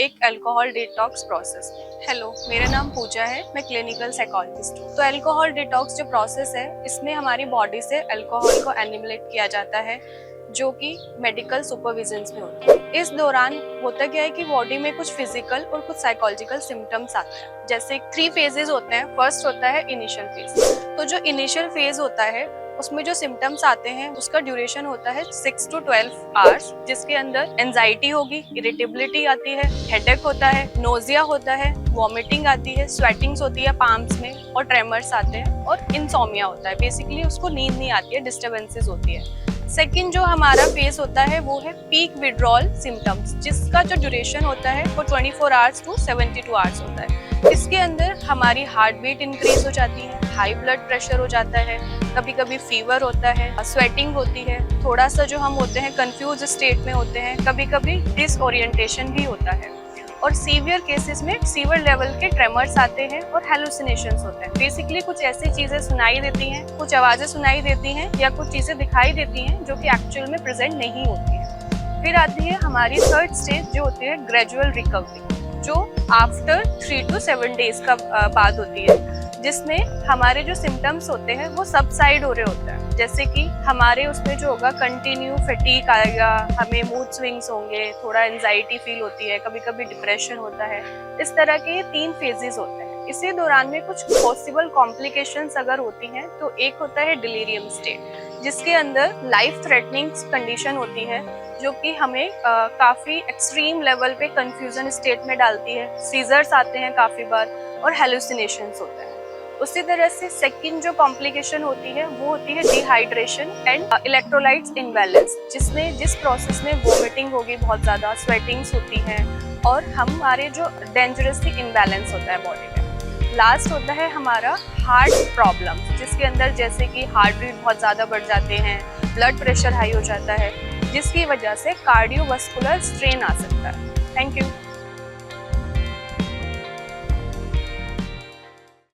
एक alcohol detox process. Hello, मेरा नाम पूजा है, मैं क्लिनिकल साइकोलॉजिस्ट हूँ। तो अल्कोहल डिटॉक्स जो प्रोसेस है, इसमें हमारी बॉडी से अल्कोहल को एलिमिनेट किया जाता है, जो कि मेडिकल सुपरविजन में होता है। इस दौरान होता क्या है कि बॉडी में कुछ फिजिकल और कुछ साइकोलॉजिकल सिम्टम्स आते हैं। जैसे 3 फेजेस होते हैं। फर्स्ट होता है इनिशियल फेज। तो जो इनिशियल फेज होता है उसमें जो सिम्टम्स आते हैं उसका ड्यूरेशन होता है 6 to 12 आवर्स, जिसके अंदर एंजाइटी होगी, इरिटेबिलिटी आती है, हेडेक होता है, नोजिया होता है, वॉमिटिंग आती है, स्वेटिंग्स होती है पाम्स में और ट्रेमर्स आते हैं और इंसोमिया होता है। बेसिकली उसको नींद नहीं आती है, डिस्टर्बेंसेस होती है। सेकेंड जो हमारा फेज होता है वो है पीक विड्रॉल सिम्टम्स, जिसका जो ड्यूरेशन होता है वो 24 आवर्स टू 72 आवर्स होता है। इसके अंदर हमारी हार्ट बीट इंक्रीज हो जाती है, हाई ब्लड प्रेशर हो जाता है, कभी कभी फीवर होता है, स्वेटिंग होती है, थोड़ा सा जो हम होते हैं कंफ्यूज स्टेट में होते हैं, कभी कभी डिसओरिएंटेशन भी होता है और सीवियर केसेस में सीवियर लेवल के ट्रेमर्स आते हैं और हेलुसिनेशंस होते हैं। बेसिकली कुछ ऐसी चीजें सुनाई देती हैं, कुछ आवाजें सुनाई देती हैं या कुछ चीजें दिखाई देती हैं जो कि एक्चुअल में प्रेजेंट नहीं होती हैं। फिर आती है हमारी थर्ड स्टेज जो होती है ग्रेजुअल रिकवरी, जो आफ्टर 3 to 7 डेज का बाद होती है, जिसमें हमारे जो सिम्टम्स होते हैं वो सबसाइड हो रहे होते हैं। जैसे कि हमारे उसमें जो होगा कंटिन्यू फटीग आएगा, हमें मूड स्विंग्स होंगे, थोड़ा एंजाइटी फील होती है, कभी कभी डिप्रेशन होता है। इस तरह के 3 फेजेस होते हैं। इसी दौरान में कुछ पॉसिबल कॉम्प्लिकेशंस अगर होती हैं तो एक होता है डिलीरियम स्टेट, जिसके अंदर लाइफ थ्रेटनिंग कंडीशन होती है, जो कि हमें काफ़ी एक्सट्रीम लेवल पे कंफ्यूजन स्टेट में डालती है। सीजर्स आते हैं काफ़ी बार और हेलुसिनेशंस होते हैं। उसी तरह से सेकंड जो कॉम्प्लिकेशन होती है वो होती है डिहाइड्रेशन एंड इलेक्ट्रोलाइट्स इम्बैलेंस, जिस प्रोसेस में वोमिटिंग होगी, बहुत ज़्यादा स्वेटिंग्स होती हैं और हमारे जो डेंजरसली इम्बैलेंस होता है बॉडी में। लास्ट होता है हमारा हार्ट प्रॉब्लम, जिसके अंदर जैसे कि हार्ट बीट बहुत ज़्यादा बढ़ जाते हैं, ब्लड प्रेशर हाई हो जाता है, जिसकी वजह से कार्डियोवास्कुलर स्ट्रेन आ सकता है।